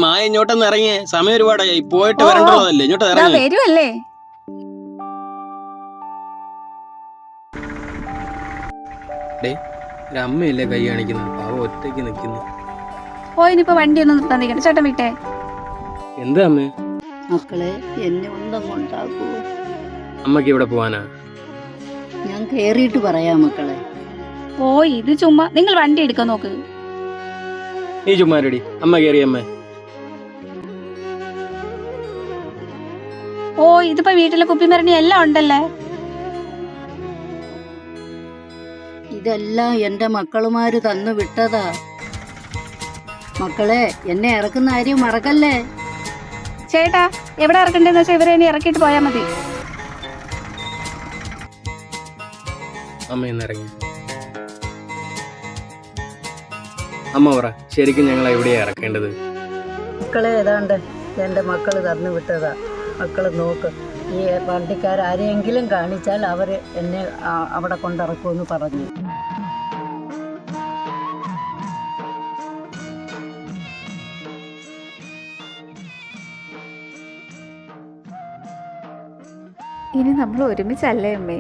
മായ ഇങ്ങോട്ടൊന്ന് ഇറങ്ങിയേ, സമയം ഒരുപാടായി, പോയിട്ട് വരണ്ടുള്ളതല്ലേ, ഇങ്ങോട്ട് ഇറങ്ങി വരുമല്ലേ. അമ്മയല്ലേ കൈ കാണിക്കുന്നത്, പാവം ഒറ്റയ്ക്ക് നിൽക്കുന്നു. ഇനിയിപ്പോ വണ്ടി ഒന്നും നിർത്താൻ നിൽക്കണ്ട, ചേട്ടൻ വിട്ടേ. എന്താ അമ്മേ? മക്കളെ എന്നെ ഒന്നങ്ങോട്ടാക്കൂ. അമ്മക്ക് ഇവിടെ പോവാനാ? ഞാൻ കേറിയിട്ട് പറയാം മക്കളെ. ഇത് ചുമ്മാ നിങ്ങൾ വണ്ടി എടുക്കാൻ നോക്ക്. നീ ചുമ്മാ റെഡി, അമ്മ കേറി. അമ്മ ഇതിപ്പോ വീട്ടിലെ കുപ്പിമരണി എല്ലാം ഉണ്ടല്ലേ. ഇതെല്ലാം എന്റെ മക്കളുമാര് തന്നു വിട്ടതാ. മക്കളെ എന്നെ ഇറക്കുന്ന കാര്യം മറക്കല്ലേ. ചേട്ടാ എവിടെ ഇറക്കണ്ടെന്ന് വെച്ചാൽ ഇവരെ ഇനി ഇറക്കിയിട്ട് പോയാൽ മതി. അമ്മ ഇന്ന് ഇറങ്ങി. അമ്മ പറ, ശരിക്കും ഞങ്ങൾ എവിടെയാ ഇറക്കേണ്ടത്? മക്കളെ ഏതാണ്ട് എന്റെ മക്കള് തന്നു വിട്ടതാ. മക്കള് നോക്ക്, ഈ വണ്ടിക്കാരെങ്കിലും കാണിച്ചാൽ അവര് എന്നെ അവിടെ കൊണ്ടിറക്കുമെന്ന് പറഞ്ഞു. ഇനി നമ്മൾ ഒരുമിച്ചല്ലേ അമ്മേ.